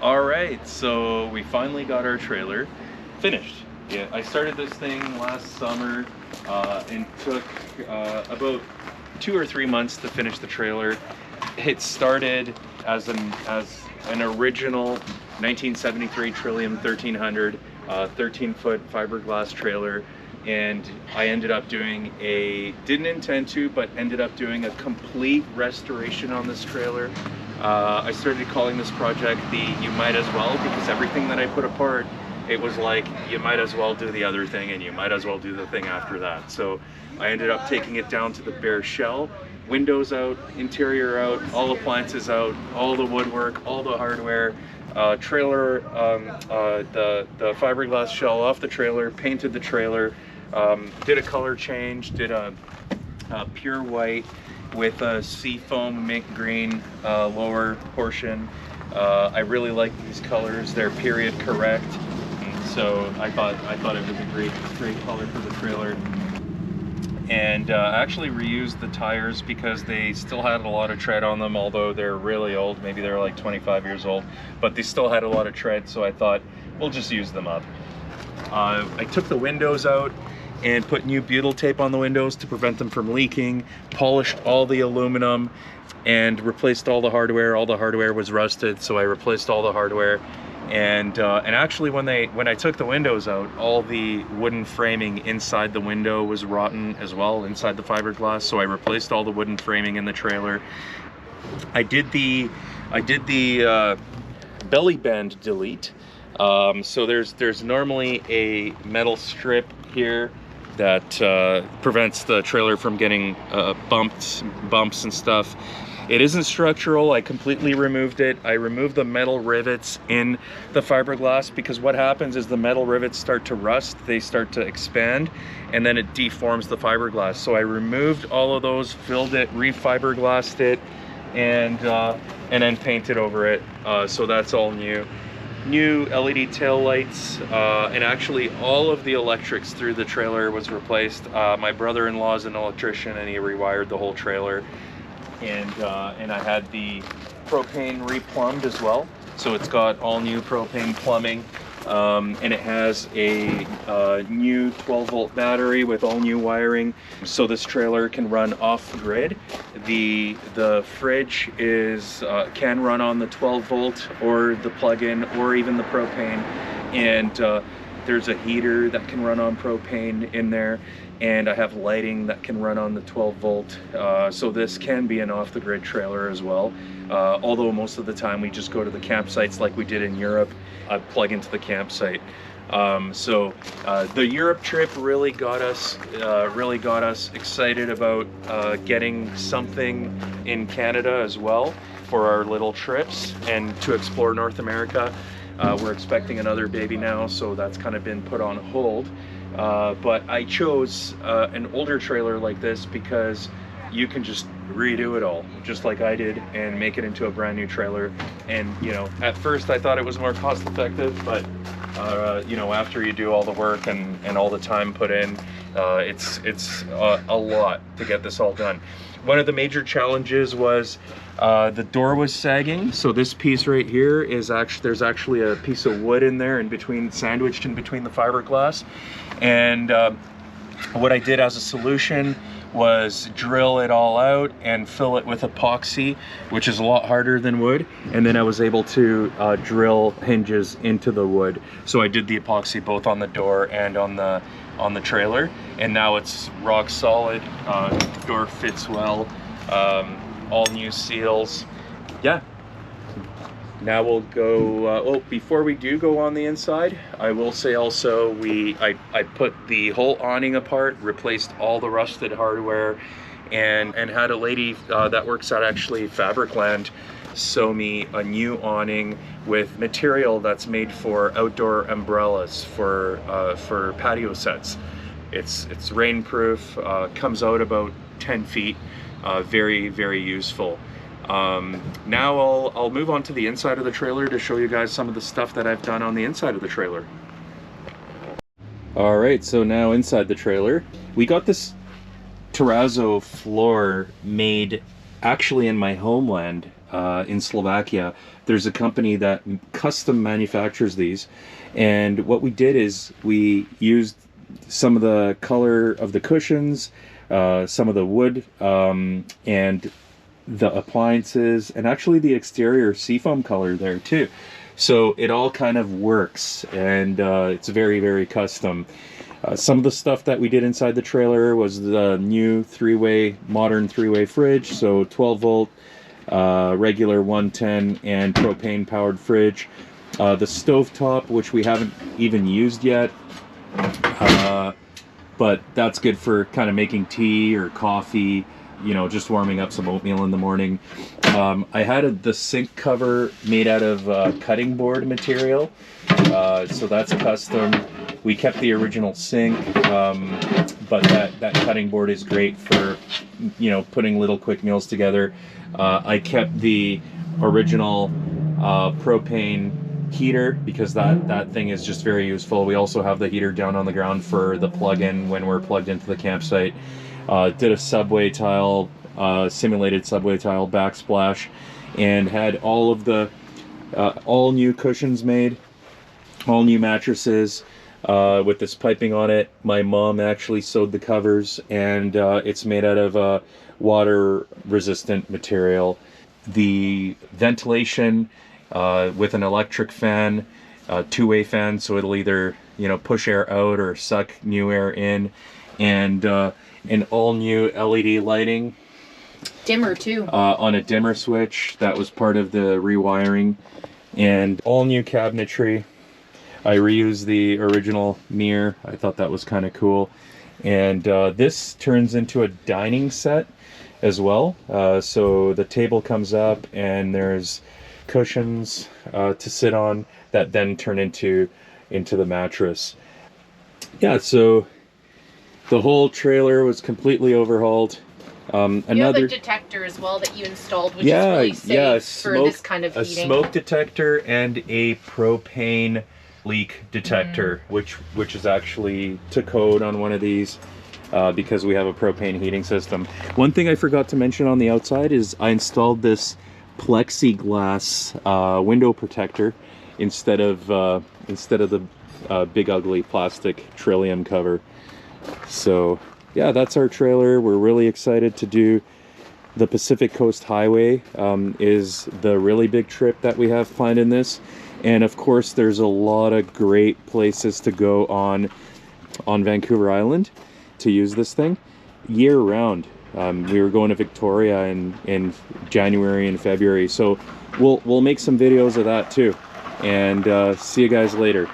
All right, so we finally got our trailer finished. Yeah, I started this thing last summer and took about 2 or 3 months to finish the trailer. It started as an original 1973 Trillium 1300, 13-foot fiberglass trailer, and I ended up doing didn't intend to, but ended up doing a complete restoration on this trailer. I started calling this project the "you might as well," because everything that I put apart, it was like, you might as well do the other thing and you might as well do the thing after that. So I ended up taking it down to the bare shell, windows out, interior out, all appliances out, all the woodwork, all the hardware, trailer, the fiberglass shell off the trailer, painted the trailer, did a color change, did a pure white with a seafoam mint green lower portion. I really like these colors. They're period correct. So I thought it was a great color for the trailer. And I actually reused the tires because they still had a lot of tread on them, although they're really old. Maybe they're like 25 years old, but they still had a lot of tread, so I thought we'll just use them up. I took the windows out and put new butyl tape on the windows to prevent them from leaking, polished all the aluminum, and replaced all the hardware. All the hardware was rusted, so I replaced all the hardware. And actually, when I took the windows out, all the wooden framing inside the window was rotten as well, inside the fiberglass. So I replaced all the wooden framing in the trailer. I did the belly band delete. So there's normally a metal strip here that prevents the trailer from getting bumps and stuff. It isn't structural. I completely removed it. I removed the metal rivets in the fiberglass because what happens is the metal rivets start to rust, they start to expand, and then it deforms the fiberglass. So I removed all of those, filled it, refiberglassed it, and then painted over it. So that's all new. New LED tail lights, and actually all of the electrics through the trailer was replaced. My brother-in-law is an electrician and he rewired the whole trailer. And I had the propane replumbed as well. So it's got all new propane plumbing, and it has a new 12-volt battery with all new wiring. So this trailer can run off grid. The fridge can run on the 12-volt or the plug-in or even the propane, and there's a heater that can run on propane in there, and I have lighting that can run on the 12-volt. So this can be an off-the-grid trailer as well. Although most of the time we just go to the campsites like we did in Europe. I plug into the campsite. So the Europe trip really got us excited about getting something in Canada as well for our little trips and to explore North America. We're expecting another baby now, so that's kind of been put on hold. But I chose an older trailer like this because you can just redo it all, just like I did, and make it into a brand new trailer. And you know, at first I thought it was more cost effective, but you know, after you do all the work and all the time put in, it's a lot to get this all done. One of the major challenges was the door was sagging. So this piece right here is there's actually a piece of wood in there, sandwiched in between the fiberglass. And what I did as a solution was drill it all out and fill it with epoxy, which is a lot harder than wood. And then I was able to drill hinges into the wood. So I did the epoxy both on the door and on the trailer, and now it's rock solid. Door fits well. All new seals. Yeah. Now we'll go, before we do go on the inside, I will say also I put the whole awning apart, replaced all the rusted hardware, and had a lady that works at actually Fabricland sew me a new awning with material that's made for outdoor umbrellas for patio sets. It's rainproof, comes out about 10 feet, very, very useful. Now I'll move on to the inside of the trailer to show you guys some of the stuff that I've done on the inside of the trailer. All right, so now inside the trailer, we got this terrazzo floor made Actually, in my homeland, in Slovakia, there's a company that custom manufactures these. And what we did is we used some of the color of the cushions, some of the wood, and the appliances, and actually the exterior seafoam color there too. So it all kind of works, and it's very, very custom. Some of the stuff that we did inside the trailer was the new modern three-way fridge, so 12 volt, regular 110, and propane powered fridge. The stovetop, which we haven't even used yet, but that's good for kind of making tea or coffee, just warming up some oatmeal in the morning. I had the sink cover made out of cutting board material, so that's custom. We kept the original sink, but that cutting board is great for, putting little quick meals together. I kept the original propane heater because that thing is just very useful. We also have the heater down on the ground for the plug-in when we're plugged into the campsite. Did a subway tile, simulated subway tile backsplash, and had all of the all new cushions made, all new mattresses with this piping on it. My mom actually sewed the covers, and it's made out of water resistant material. The ventilation with an electric fan, two-way fan, so it'll either push air out or suck new air in, and an all new LED lighting. Dimmer too. On a dimmer switch. That was part of the rewiring. And all new cabinetry. I reused the original mirror. I thought that was kind of cool. And this turns into a dining set as well. So the table comes up and there's cushions to sit on that then turn into the mattress. Yeah, so the whole trailer was completely overhauled. You have a detector as well that you installed, which is really safe for this kind of heating. A smoke detector and a propane leak detector, which is actually to code on one of these because we have a propane heating system. One thing I forgot to mention on the outside is I installed this plexiglass window protector instead of the big ugly plastic Trillium cover. So yeah, that's our trailer. We're really excited to do the Pacific Coast Highway. Is the really big trip that we have planned in this. And of course, there's a lot of great places to go on Vancouver Island to use this thing year round. We were going to Victoria in January and February, so we'll make some videos of that too. And see you guys later.